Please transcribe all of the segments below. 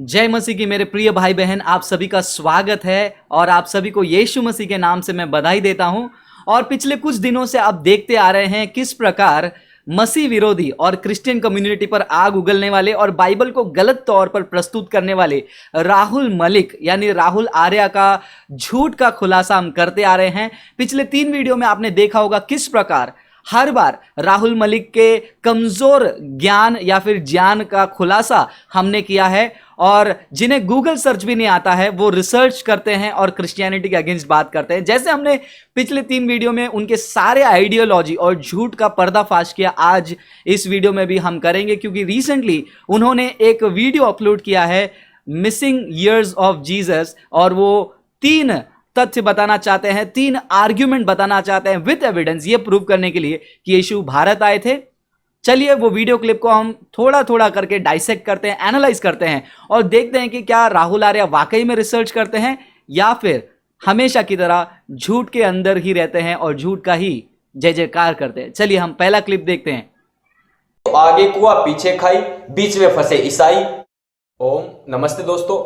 जय मसीह की मेरे प्रिय भाई बहन, आप सभी का स्वागत है और आप सभी को यीशु मसीह के नाम से मैं बधाई देता हूं। और पिछले कुछ दिनों से आप देखते आ रहे हैं किस प्रकार मसीह विरोधी और क्रिश्चियन कम्युनिटी पर आग उगलने वाले और बाइबल को गलत तौर पर प्रस्तुत करने वाले राहुल मलिक यानी राहुल आर्या का झूठ का खुलासा हम करते आ रहे हैं। पिछले 3 वीडियो में आपने देखा होगा किस प्रकार हर बार राहुल मलिक के कमजोर ज्ञान या फिर ज्ञान का खुलासा हमने किया है, और जिन्हें गूगल सर्च भी नहीं आता है वो रिसर्च करते हैं और क्रिश्चियनिटी के अगेंस्ट बात करते हैं। जैसे हमने पिछले 3 वीडियो में उनके सारे आइडियोलॉजी और झूठ का पर्दाफाश किया, आज इस वीडियो में भी हम करेंगे, क्योंकि रिसेंटली उन्होंने एक वीडियो अपलोड किया है मिसिंग ईयर्स ऑफ जीसस, और वो 3 तथ्य बताना चाहते हैं, 3 आर्ग्यूमेंट बताना चाहते हैं विद एविडेंस, ये प्रूव करने के लिए कि यीशु भारत आए थे। चलिए वो वीडियो क्लिप को हम थोड़ा थोड़ा करके डाइसेक्ट करते हैं, एनालाइज करते हैं और देखते हैं कि क्या राहुल आर्या वाकई में रिसर्च करते हैं या फिर हमेशा की तरह झूठ के अंदर ही रहते हैं और झूठ का ही जय जयकार करते हैं। चलिए हम पहला क्लिप देखते हैं। तो आगे कुआ पीछे खाई, बीच में फंसे ईसाई। ओम नमस्ते दोस्तों,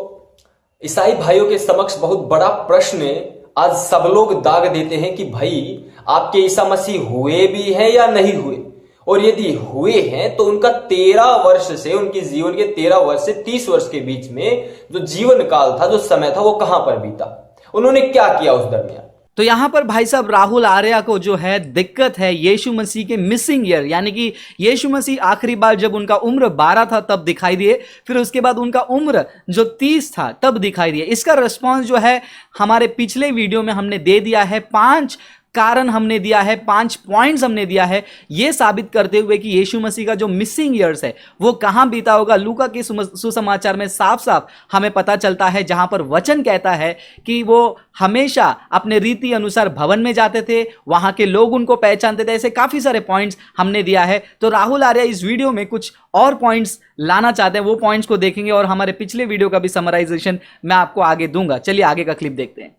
ईसाई भाइयों के समक्ष बहुत बड़ा प्रश्न आज सब लोग दाग देते हैं कि भाई आपके ईसा मसीह हुए भी हैं या नहीं हुए, और यदि हुए हैं तो उनका 13 वर्ष से, उनके जीवन के 13 वर्ष से 30 वर्ष के बीच में जो जीवन काल था, जो समय था, वो कहां पर बीता, उन्होंने क्या किया उस दरमियान। तो यहां पर भाई साहब राहुल आर्या को जो है दिक्कत है यीशु मसीह के मिसिंग ईयर, यानी कि यीशु मसीह आखिरी बार जब उनका उम्र 12 था तब दिखाई दिए, फिर उसके बाद उनका उम्र जो 30 था तब दिखाई दिए। इसका रिस्पॉन्स जो है हमारे पिछले वीडियो में हमने दे दिया है, 5 कारण हमने दिया है, 5 पॉइंट्स हमने दिया है, यह साबित करते हुए कि यीशु मसीह का जो मिसिंग ईयर्स है वो कहां बीता होगा। लूका के सुसमाचार में साफ साफ हमें पता चलता है, जहां पर वचन कहता है कि वो हमेशा अपने रीति अनुसार भवन में जाते थे, वहां के लोग उनको पहचानते थे। ऐसे काफी सारे पॉइंट्स हमने दिया है। तो राहुल आर्या इस वीडियो में कुछ और पॉइंट्स लाना चाहते हैं, वो पॉइंट्स को देखेंगे और हमारे पिछले वीडियो का भी समराइजेशन मैं आपको आगे दूंगा। चलिए आगे का क्लिप देखते हैं।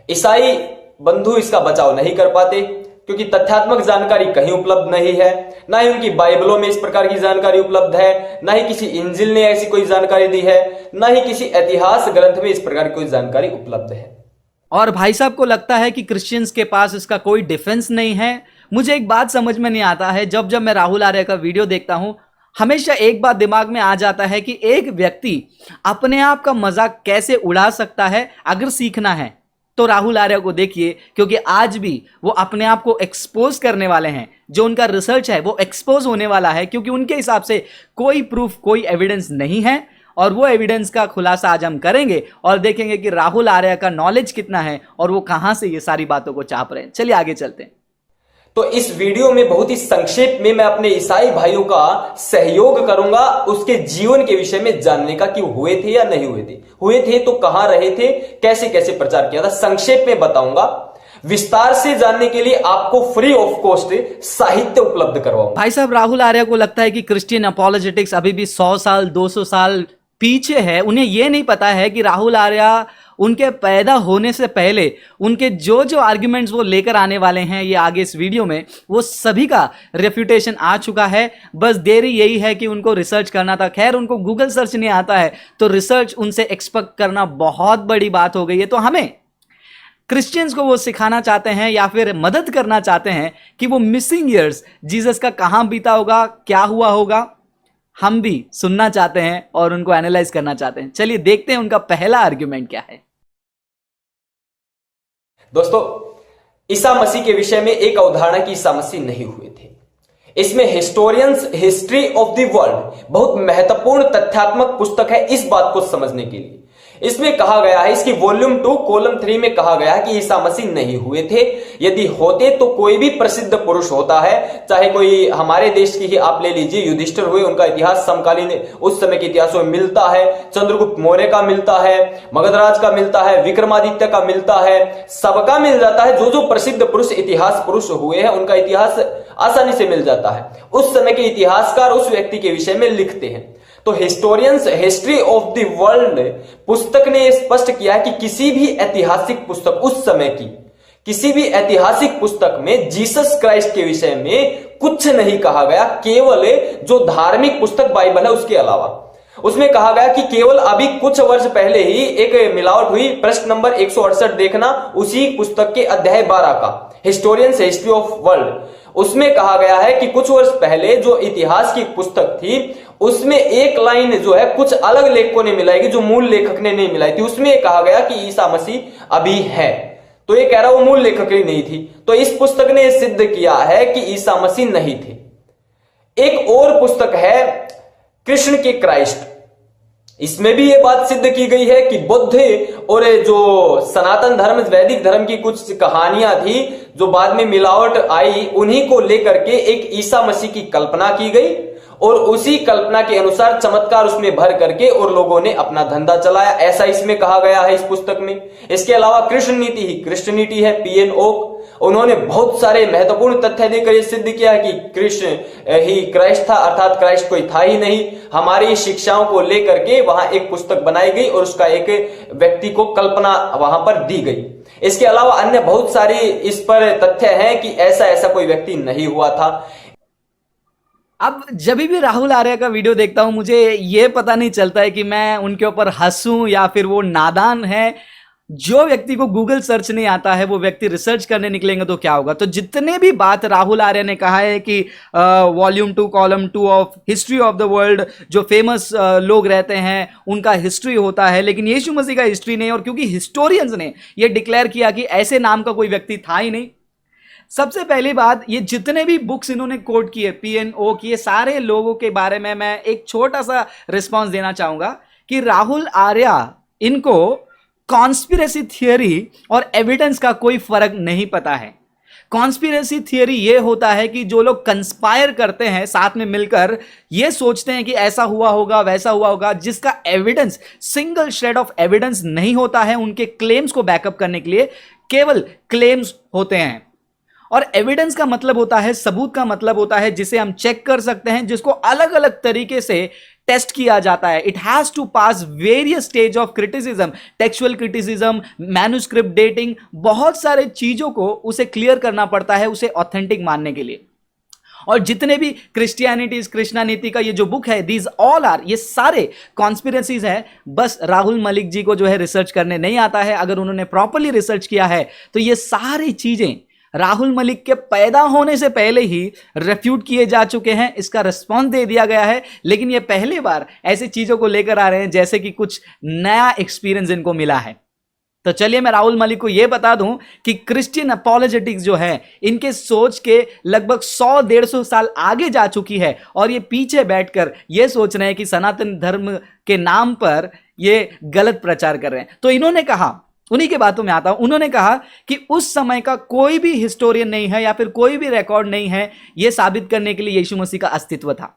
ईसाई बंधु इसका बचाव नहीं कर पाते क्योंकि तथ्यात्मक जानकारी कहीं उपलब्ध नहीं है, ना ही उनकी बाइबलों में इस प्रकार की जानकारी उपलब्ध है, ना ही किसी इंजिल ने ऐसी कोई जानकारी दी है, ना ही किसी इतिहास ग्रंथ में इस प्रकार की कोई जानकारी उपलब्ध है। और भाई साहब को लगता है कि क्रिश्चियंस के पास इसका कोई डिफेंस नहीं है। मुझे एक बात समझ में नहीं आता है, जब जब मैं राहुल आर्या का वीडियो देखता हूं हमेशा एक बात दिमाग में आ जाता है कि एक व्यक्ति अपने आप का मजाक कैसे उड़ा सकता है। अगर सीखना है तो राहुल आर्या को देखिए, क्योंकि आज भी वो अपने आप को एक्सपोज करने वाले हैं। जो उनका रिसर्च है वो एक्सपोज होने वाला है, क्योंकि उनके हिसाब से कोई प्रूफ, कोई एविडेंस नहीं है, और वो एविडेंस का खुलासा आज हम करेंगे और देखेंगे कि राहुल आर्या का नॉलेज कितना है और वो कहां से ये सारी बातों को चाप रहे हैं। चलिए आगे चलते हैं। तो इस वीडियो में बहुत ही संक्षेप में मैं अपने ईसाई भाइयों का सहयोग करूंगा उसके जीवन के विषय में जानने का, कि हुए थे या नहीं हुए थे, हुए थे तो कहां रहे थे, कैसे कैसे प्रचार किया था, संक्षेप में बताऊंगा। विस्तार से जानने के लिए आपको फ्री ऑफ कॉस्ट साहित्य उपलब्ध करवाऊंगा। भाई साहब राहुल आर्या को लगता है कि क्रिश्चियन अपॉलोजेटिक्स अभी भी 100 साल 200 साल पीछे है। उन्हें यह नहीं पता है कि राहुल आर्या उनके पैदा होने से पहले उनके जो जो आर्ग्यूमेंट्स वो लेकर आने वाले हैं ये आगे इस वीडियो में, वो सभी का रेफ्यूटेशन आ चुका है। बस देरी यही है कि उनको रिसर्च करना था। खैर उनको गूगल सर्च नहीं आता है तो रिसर्च उनसे एक्सपेक्ट करना बहुत बड़ी बात हो गई है। तो हमें क्रिश्चियंस को वो सिखाना चाहते हैं या फिर मदद करना चाहते हैं कि वो मिसिंग ईयर्स जीसस का कहां बीता होगा, क्या हुआ होगा, हम भी सुनना चाहते हैं और उनको एनालाइज करना चाहते हैं। चलिए देखते हैं उनका पहला आर्ग्यूमेंट क्या है। दोस्तों, ईसा मसीह के विषय में एक अवधारणा कि ईसा मसीह नहीं हुए थे, इसमें historians history of the world बहुत महत्वपूर्ण तथ्यात्मक पुस्तक है इस बात को समझने के लिए। इसमें कहा गया है, इसकी वॉल्यूम 2 कॉलम 3 में कहा गया है कि ईसा मसीह नहीं हुए थे। यदि होते तो कोई भी प्रसिद्ध पुरुष होता है, चाहे कोई हमारे देश की ही आप ले लीजिए, युधिष्ठिर हुए, उनका इतिहास समकालीन उस समय के इतिहासों में मिलता है, चंद्रगुप्त मौर्य का मिलता है, मगधराज का मिलता है, विक्रमादित्य का मिलता है, सबका मिल जाता है। जो जो प्रसिद्ध पुरुष इतिहास पुरुष हुए हैं उनका इतिहास आसानी से मिल जाता है। उस समय के इतिहासकार उस व्यक्ति के विषय में लिखते हैं। तो historians history of the world पुस्तक ने स्पष्ट किया है कि किसी भी ऐतिहासिक पुस्तक, उस समय की किसी भी ऐतिहासिक पुस्तक में जीसस क्राइस्ट के विषय में कुछ नहीं कहा गया, केवल जो धार्मिक पुस्तक बाइबल है उसके अलावा। उसमें कहा गया कि केवल अभी कुछ वर्ष पहले ही एक मिलावट हुई। पृष्ठ नंबर 168 देखना, उसी पुस्तक के अध्याय 12 का, हिस्टोरियंस हिस्ट्री ऑफ वर्ल्ड। उसमें कहा गया है कि कुछ वर्ष पहले जो इतिहास की पुस्तक थी उसमें एक लाइन जो है कुछ अलग लेखकों ने मिलाई कि जो मूल लेखक ने नहीं मिलाई थी। उसमें कहा गया कि ईसा मसीह अभी है, तो ये कह रहा वो मूल लेखक ही नहीं थी। तो इस पुस्तक ने सिद्ध किया है कि ईसा मसीह नहीं थे। एक और पुस्तक है कृष्ण के क्राइस्ट, इसमें भी ये बात सिद्ध की गई है कि बुद्ध और जो सनातन धर्म वैदिक धर्म की कुछ कहानियां थी जो बाद में मिलावट आई, उन्हीं को लेकर के एक ईसा मसीह की कल्पना की गई और उसी कल्पना के अनुसार चमत्कार उसमें भर करके और लोगों ने अपना धंधा चलाया, ऐसा इसमें कहा गया है इस पुस्तक में। इसके अलावा कृष्ण नीति ही कृष्ण नीति है, पीएन ओक, उन्होंने बहुत सारे महत्वपूर्ण तथ्य देकर यह सिद्ध किया है कि कृष्ण ही क्राइस्ट था, अर्थात क्राइस्ट कोई था ही नहीं। हमारी शिक्षाओं को लेकर के वहां एक पुस्तक बनाई गई और उसका एक व्यक्ति को कल्पना वहां पर दी गई। इसके अलावा अन्य बहुत सारी इस पर तथ्य हैं कि ऐसा ऐसा कोई व्यक्ति नहीं हुआ था। अब जब भी राहुल आर्या का वीडियो देखता हूं मुझे ये पता नहीं चलता है कि मैं उनके ऊपर हंसूं या फिर वो नादान है। जो व्यक्ति को गूगल सर्च नहीं आता है वो व्यक्ति रिसर्च करने निकलेंगे तो क्या होगा। तो जितने भी बात राहुल आर्या ने कहा है कि volume 2 column 2 of history of the world, जो फेमस लोग रहते हैं उनका हिस्ट्री होता है, लेकिन यीशु मसीह का हिस्ट्री नहीं। और क्योंकि हिस्टोरियंस ने यह डिक्लेयर किया कि ऐसे नाम का कोई व्यक्ति था ही नहीं। सबसे पहली बात, ये जितने भी बुक्स इन्होंने कोट किए, पीएनओ किए, सारे लोगों के बारे में मैं एक छोटा सा रिस्पांस देना चाहूंगा कि राहुल आर्या इनको कॉन्स्पिरेसी थियरी और एविडेंस का कोई फर्क नहीं पता है। कॉन्स्पिरेसी थियरी ये होता है कि जो लोग कंस्पायर करते हैं साथ में मिलकर, ये सोचते हैं कि ऐसा हुआ होगा वैसा हुआ होगा, जिसका evidence, single shred of evidence नहीं होता है उनके क्लेम्स को बैकअप करने के लिए, केवल क्लेम्स होते हैं। और एविडेंस का मतलब होता है, सबूत का मतलब होता है जिसे हम चेक कर सकते हैं, जिसको अलग अलग तरीके से टेस्ट किया जाता है। It has to pass various stage of criticism, textual criticism, manuscript dating, बहुत सारे चीजों को उसे क्लियर करना पड़ता है उसे ऑथेंटिक मानने के लिए। और जितने भी क्रिश्चियनिटी कृष्णा नीति का ये जो बुक है, दीज ऑल आर, ये सारे कॉन्स्पिरेसीज है। बस राहुल मलिक जी को जो है रिसर्च करने नहीं आता है। अगर उन्होंने प्रॉपरली रिसर्च किया है तो ये सारी चीजें राहुल मलिक के पैदा होने से पहले ही रेफ्यूट किए जा चुके हैं, इसका रिस्पॉन्स दे दिया गया है। लेकिन ये पहली बार ऐसी चीजों को लेकर आ रहे हैं जैसे कि कुछ नया एक्सपीरियंस इनको मिला है। तो चलिए मैं राहुल मलिक को यह बता दूं कि क्रिश्चियन अपॉलोजेटिक्स जो है, इनके सोच के लगभग 100-150 साल आगे जा चुकी है और ये पीछे बैठकर ये सोच रहे हैं कि सनातन धर्म के नाम पर ये गलत प्रचार कर रहे हैं। तो इन्होंने कहा, उन्हीं के बातों में आता हूं, उन्होंने कहा कि उस समय का कोई भी हिस्टोरियन नहीं है या फिर कोई भी रिकॉर्ड नहीं है यह साबित करने के लिए यीशु मसीह का अस्तित्व था।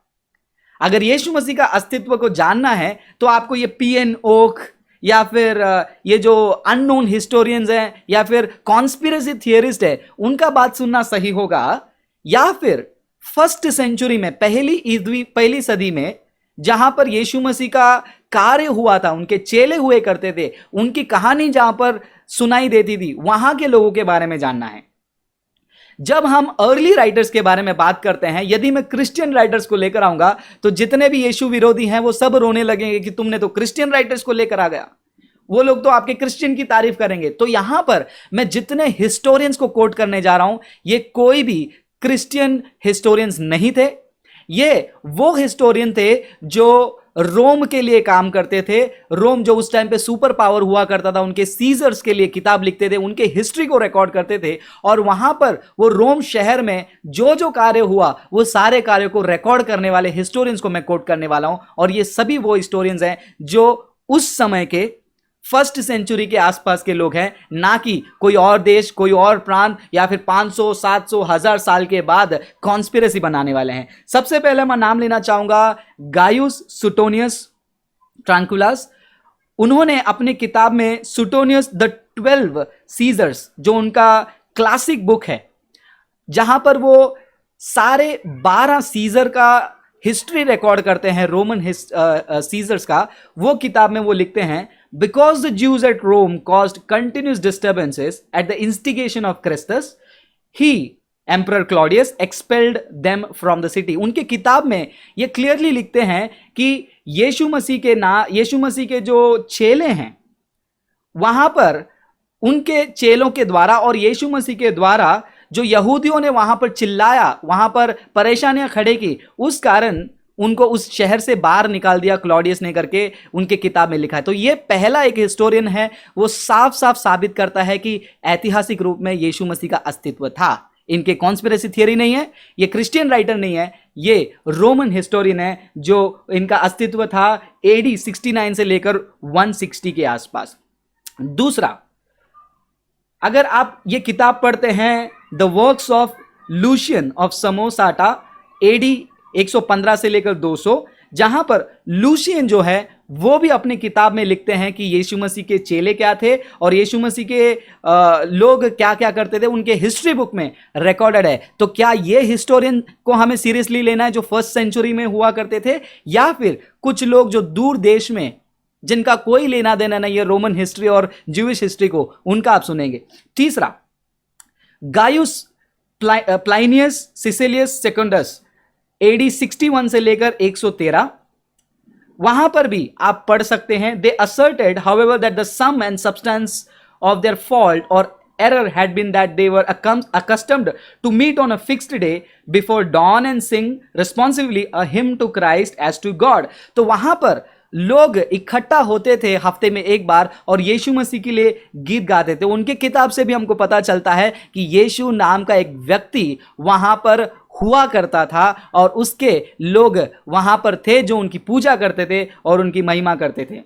अगर यीशु मसीह का अस्तित्व को जानना है तो आपको ये पीएन ओक या फिर ये जो अननोन हिस्टोरियंस हैं या फिर कॉन्स्पिरेसी थियरिस्ट है उनका बात सुनना सही होगा, या फिर फर्स्ट सेंचुरी में, पहली सदी में, जहां पर यीशु मसीह का कार्य हुआ था, उनके चेले हुए करते थे, उनकी कहानी जहां पर सुनाई देती थी, वहां के लोगों के बारे में जानना है। जब हम अर्ली राइटर्स के बारे में बात करते हैं, यदि मैं क्रिश्चियन राइटर्स को लेकर आऊंगा तो जितने भी यीशु विरोधी हैं वो सब रोने लगेंगे कि तुमने तो क्रिश्चियन राइटर्स को लेकर आ गया। वो लोग तो आपके क्रिश्चियन की तारीफ करेंगे। तो यहां पर मैं जितने हिस्टोरियंस को कोट करने जा रहा हूं, ये कोई भी क्रिश्चियन हिस्टोरियंस नहीं थे। ये वो हिस्टोरियन थे जो रोम के लिए काम करते थे। रोम जो उस टाइम पे सुपर पावर हुआ करता था, उनके सीजर्स के लिए किताब लिखते थे, उनके हिस्ट्री को रिकॉर्ड करते थे। और वहां पर वो रोम शहर में जो जो कार्य हुआ वो सारे कार्यों को रिकॉर्ड करने वाले हिस्टोरियंस को मैं कोट करने वाला हूं। और ये सभी वो हिस्टोरियंस हैं जो उस समय के फर्स्ट सेंचुरी के आसपास के लोग हैं, ना कि कोई और देश, कोई और प्रांत या फिर 500, 700, 1000 साल के बाद कॉन्स्पिरेसी बनाने वाले हैं। सबसे पहले मैं नाम लेना चाहूंगा गायुस सुटोनियस ट्रांकुलस। उन्होंने अपनी किताब में सुटोनियस द 12 सीजर्स, जो उनका क्लासिक बुक है, जहां पर वो सारे 12 सीजर का हिस्ट्री रिकॉर्ड करते हैं, रोमन सीजर्स का, वो किताब में वो लिखते हैं, because the Jews at Rome caused continuous disturbances at the instigation of Christus, he emperor Claudius expelled them from the city. उनके किताब में ये क्लियरली लिखते हैं कि यीशु मसीह के जो चेले हैं वहां पर उनके चेलों के द्वारा और यीशु मसीह के द्वारा जो यहूदियों ने वहां पर चिल्लाया, वहां पर परेशानियां खड़े की, उस कारण उनको उस शहर से बाहर निकाल दिया क्लॉडियस ने करके उनके किताब में लिखा है। तो ये पहला एक हिस्टोरियन है, वो साफ साफ साबित करता है कि ऐतिहासिक रूप में यीशु मसीह का अस्तित्व था। इनके कॉन्स्पिरेसी थियरी नहीं है, ये क्रिश्चियन राइटर नहीं है, ये रोमन हिस्टोरियन है जो इनका अस्तित्व था AD 69 से लेकर 160 के आसपास। दूसरा, अगर आप ये किताब पढ़ते हैं the works of Lucian of Samosata AD 115 से लेकर 200, जहां पर लूशियन जो है वो भी अपनी किताब में लिखते हैं कि यीशु मसीह के चेले क्या थे और यीशु मसीह के लोग क्या क्या करते थे, उनके हिस्ट्री बुक में रिकॉर्डेड है। तो क्या ये हिस्टोरियन को हमें सीरियसली लेना है जो फर्स्ट सेंचुरी में हुआ करते थे, या फिर कुछ लोग जो दूर देश में जिनका कोई लेना देना नहीं है रोमन हिस्ट्री और ज्यूइश हिस्ट्री को, उनका आप सुनेंगे। तीसरा, गायुस प्लाइनियस सिसिलियस सेकंडस AD 61 से लेकर 113, वहां पर भी आप पढ़ सकते हैं। They asserted however that the sum and substance of their fault और error had been that they were accustomed to meet on a fixed day before dawn and sing responsively a hymn to Christ as to God। तो वहां पर लोग इकट्ठा होते थे हफ्ते में एक बार और यीशु मसीह के लिए गीत गाते थे। उनके किताब से भी हमको पता चलता है कि यीशु नाम का एक व्यक्ति वहां पर हुआ करता था और उसके लोग वहां पर थे जो उनकी पूजा करते थे और उनकी महिमा करते थे।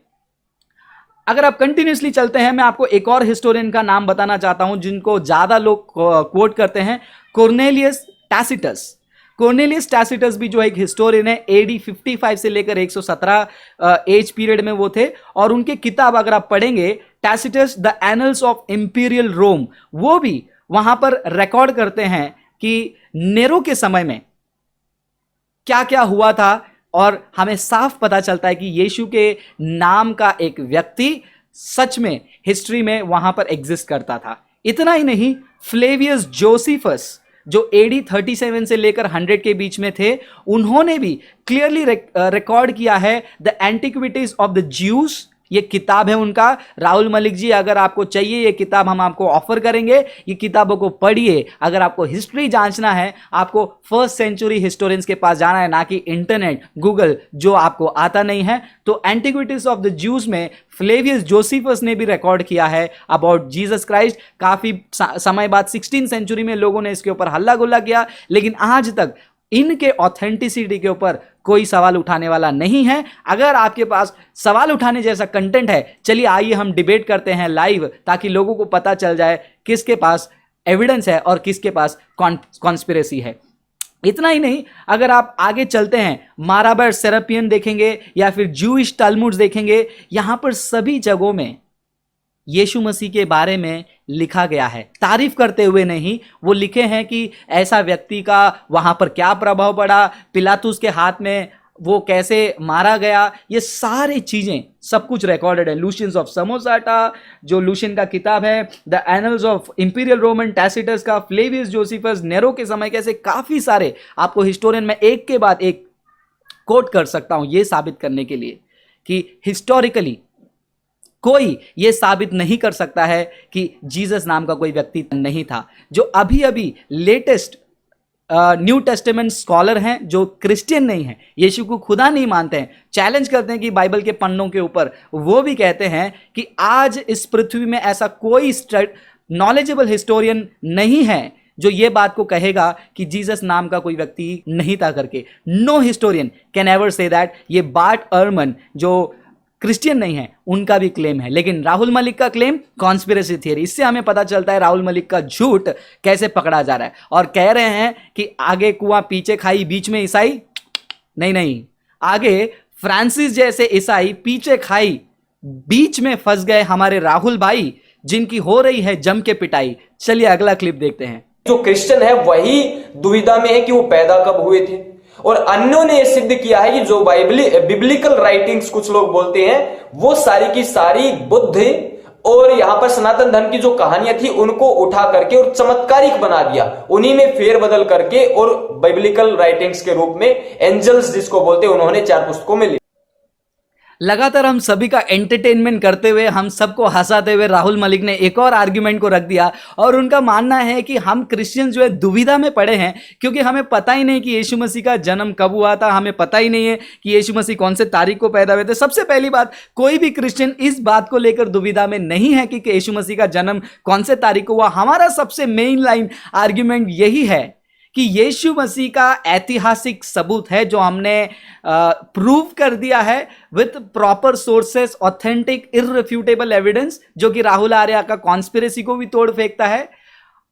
अगर आप कंटिन्यूसली चलते हैं, मैं आपको एक और हिस्टोरियन का नाम बताना चाहता हूं जिनको ज्यादा लोग कोट करते हैं, कोर्नेलियस टैसिटस। कोर्नेलियस टैसिटस भी जो एक हिस्टोरियन है, AD 55 से लेकर 117 एज पीरियड में वो थे। और उनके किताब अगर आप पढ़ेंगे, Tacitus the Annals of Imperial Rome, वो भी वहां पर रिकॉर्ड करते हैं कि नेरो के समय में क्या क्या हुआ था और हमें साफ पता चलता है कि यीशु के नाम का एक व्यक्ति सच में हिस्ट्री में वहां पर एग्जिस्ट करता था। इतना ही नहीं, फ्लेवियस जोसेफस जो AD 37 से लेकर 100 के बीच में थे, उन्होंने भी क्लियरली रिकॉर्ड किया है the antiquities of the Jews. ये किताब है उनका। राहुल मलिक जी, अगर आपको चाहिए ये किताब हम आपको ऑफर करेंगे, ये किताबों को पढ़िए। अगर आपको हिस्ट्री जांचना है, आपको फर्स्ट सेंचुरी हिस्टोरियंस के पास जाना है, ना कि इंटरनेट गूगल जो आपको आता नहीं है। तो एंटिक्विटीज ऑफ द ज्यूज में फ्लेवियस जोसेफस ने भी रिकॉर्ड किया है अबाउट जीसस क्राइस्ट। काफी समय बाद 16th सेंचुरी में लोगों ने इसके ऊपर हल्ला गुल्ला किया, लेकिन आज तक इनके ऑथेंटिसिटी के ऊपर कोई सवाल उठाने वाला नहीं है। अगर आपके पास सवाल उठाने जैसा कंटेंट है, चलिए आइए हम डिबेट करते हैं लाइव, ताकि लोगों को पता चल जाए किसके पास एविडेंस है और किसके पास कॉन्स्पिरेसी है। इतना ही नहीं, अगर आप आगे चलते हैं, माराबर सेरापियन देखेंगे या फिर जूइश टलमुड्स देखेंगे, यहां पर सभी जगहों में यीशु मसीह के बारे में लिखा गया है। तारीफ करते हुए नहीं, वो लिखे हैं कि ऐसा व्यक्ति का वहां पर क्या प्रभाव पड़ा, पिलातुस के हाथ में वो कैसे मारा गया, ये सारी चीजें सब कुछ रिकॉर्डेड है। लूशियंस ऑफ समोसाटा जो लूशियन का किताब है, the Annals of imperial Roman Tacitus का, फ्लेवियस जोसेफस, नेरो के समय कैसे, काफी सारे आपको हिस्टोरियन में एक के बाद एक कोट कर सकता हूं ये साबित करने के लिए कि हिस्टोरिकली कोई ये साबित नहीं कर सकता है कि जीसस नाम का कोई व्यक्ति नहीं था। जो अभी अभी लेटेस्ट न्यू टेस्टामेंट स्कॉलर हैं जो क्रिश्चियन नहीं हैं, यीशु को खुदा नहीं मानते हैं, चैलेंज करते हैं कि बाइबल के पन्नों के ऊपर, वो भी कहते हैं कि आज इस पृथ्वी में ऐसा कोई नॉलेजेबल हिस्टोरियन नहीं है जो ये बात को कहेगा कि जीसस नाम का कोई व्यक्ति नहीं था करके। No historian can ever say that. ये बार्ट अर्मन जो क्रिश्चियन नहीं है, उनका भी क्लेम है। लेकिन राहुल मलिक का क्लेम कॉन्स्पिरेसी थियरी। इससे हमें पता चलता है राहुल मलिक का झूठ कैसे पकड़ा जा रहा है। और कह रहे हैं कि आगे कुआं पीछे खाई बीच में ईसाई, नहीं, आगे फ्रांसिस जैसे ईसाई पीछे खाई बीच में फंस गए हमारे राहुल भाई, जिनकी हो रही है जम के पिटाई। चलिए अगला क्लिप देखते हैं। जो क्रिश्चियन है वही दुविधा में है कि वो पैदा कब हुए थे, और अन्यों ने यह सिद्ध किया है कि जो बिब्लिकल राइटिंग्स कुछ लोग बोलते हैं वो सारी की सारी बुद्ध और यहां पर सनातन धर्म की जो कहानियां थी उनको उठा करके और चमत्कारिक बना दिया, उन्हीं में फेरबदल करके और बाइबलिकल राइटिंग्स के रूप में एंजल्स जिसको बोलते हैं उन्होंने 4 पुस्तकों में लिखा। लगातार हम सभी का एंटरटेनमेंट करते हुए, हम सबको हंसाते हुए राहुल मलिक ने एक और आर्ग्यूमेंट को रख दिया और उनका मानना है कि हम क्रिश्चियन जो है दुविधा में पड़े हैं क्योंकि हमें पता ही नहीं कि यीशु मसीह का जन्म कब हुआ था, हमें पता ही नहीं है कि यीशु मसीह कौन से तारीख को पैदा हुए थे। सबसे पहली बात, कोई भी क्रिश्चियन इस बात को लेकर दुविधा में नहीं है कि यीशु मसीह का जन्म कौन से तारीख को हुआ। हमारा सबसे मेन लाइन आर्ग्यूमेंट यही है कि यीशु मसीह का ऐतिहासिक सबूत है जो हमने प्रूव कर दिया है with proper sources, authentic irrefutable evidence, जो कि राहुल आर्या का कॉन्स्पिरेसी को भी तोड़ फेंकता है।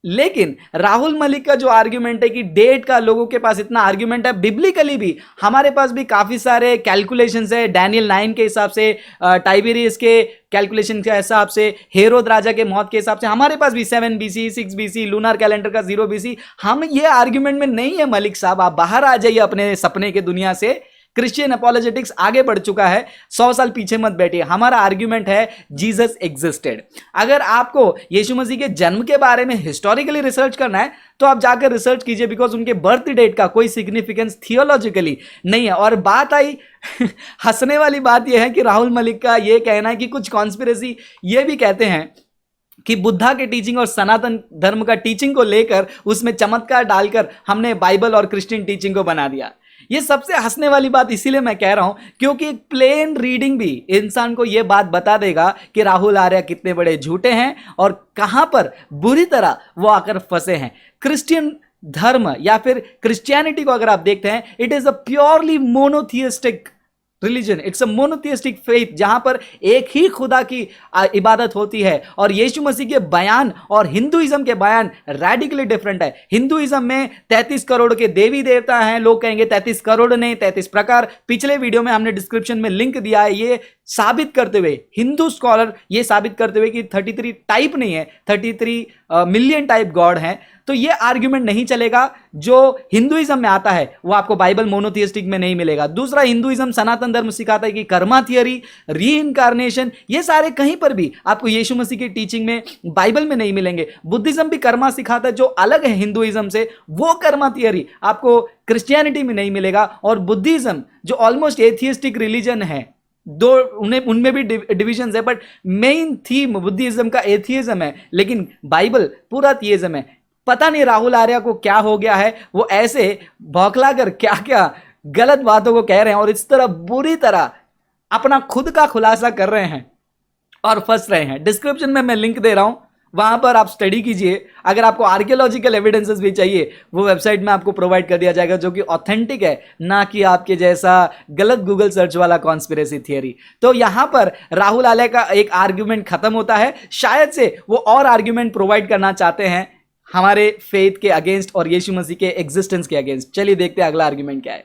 लेकिन राहुल मलिक का जो आर्ग्यूमेंट है कि डेट का लोगों के पास इतना आर्ग्यूमेंट है, बिब्लिकली भी हमारे पास भी काफी सारे कैलकुलेशंस है। डैनियल 9 के हिसाब से, टाइबेरियस के कैलकुलेशन के हिसाब से, हेरोद राजा के मौत के हिसाब से हमारे पास भी 7 BC, 6 BC, लूनर कैलेंडर का 0 BC। हम ये आर्ग्यूमेंट में नहीं है मलिक साहब, आप बाहर आ जाइए अपने सपने के दुनिया से। क्रिश्चियन अपोलोजेटिक्स आगे बढ़ चुका है, 100 साल पीछे मत बैठिए। हमारा आर्ग्यूमेंट है जीसस एग्जिस्टेड। अगर आपको यीशु मसीह के जन्म के बारे में हिस्टोरिकली रिसर्च करना है तो आप जाकर रिसर्च कीजिए, बिकॉज उनके बर्थ डेट का कोई सिग्निफिकेंस थियोलॉजिकली नहीं है। और बात आई हंसने वाली बात यह है कि राहुल मलिक का यह कहना है कि कुछ कॉन्स्पिरेसी ये भी कहते हैं कि बुद्धा के टीचिंग और सनातन धर्म का टीचिंग को लेकर उसमें चमत्कार डालकर हमने बाइबल और क्रिश्चियन टीचिंग को बना दिया। ये सबसे हंसने वाली बात इसीलिए मैं कह रहा हूं क्योंकि एक प्लेन रीडिंग भी इंसान को यह बात बता देगा कि राहुल आर्या कितने बड़े झूठे हैं और कहां पर बुरी तरह वो आकर फंसे हैं। क्रिश्चियन धर्म या फिर क्रिश्चियनिटी को अगर आप देखते हैं, it is a purely monotheistic religion, it's a monotheistic faith, जहां पर एक ही खुदा की इबादत होती है। और यीशु मसीह के बयान और हिंदुइज्म के बयान रेडिकली डिफरेंट है। हिंदुइज्म में 33 करोड़ के देवी देवता हैं, लोग कहेंगे 33 करोड़ नहीं 33 प्रकार। पिछले वीडियो में हमने डिस्क्रिप्शन में लिंक दिया है, ये साबित करते हुए, हिंदू स्कॉलर ये साबित करते हुए कि 33 टाइप नहीं है, 33 मिलियन टाइप गॉड हैं। तो ये आर्ग्यूमेंट नहीं चलेगा। जो हिंदुइज्म में आता है वो आपको बाइबल मोनोथियस्टिक में नहीं मिलेगा। दूसरा, हिंदुइज्म सनातन धर्म सिखाता है कि कर्मा थियरी, री-इनकारनेशन, ये सारे कहीं पर भी आपको यीशु मसीह की टीचिंग में, बाइबल में नहीं मिलेंगे। बुद्धिज्म भी कर्मा सिखाता है जो अलग है हिंदुइज्म से, वो कर्मा थियरी आपको क्रिश्चियनिटी में नहीं मिलेगा। और बुद्धिज्म जो ऑलमोस्ट एथियस्टिक रिलीजन है, दो उनमें भी डिविजन्स है, बट मेन थीम बुद्धिज्म का एथियज्म है, लेकिन बाइबल पूरा थियज्म है। पता नहीं राहुल आर्या को क्या हो गया है, वो ऐसे बौखला कर क्या क्या गलत बातों को कह रहे हैं और इस तरह बुरी तरह अपना खुद का खुलासा कर रहे हैं और फंस रहे हैं। डिस्क्रिप्शन में मैं लिंक दे रहा हूं, वहां पर आप स्टडी कीजिए। अगर आपको आर्कियोलॉजिकल एविडेंसेस भी चाहिए, वो वेबसाइट में आपको प्रोवाइड कर दिया जाएगा, जो कि ऑथेंटिक है, ना कि आपके जैसा गलत गूगल सर्च वाला कॉन्स्पिरेसी थियरी। तो यहां पर राहुल आर्या का एक आर्ग्यूमेंट खत्म होता है। शायद से वो और आर्ग्यूमेंट प्रोवाइड करना चाहते हैं हमारे फेथ के अगेंस्ट और यीशु मसीह के एग्जिस्टेंस के अगेंस्ट। चलिए देखते हैं अगला आर्ग्यूमेंट क्या है।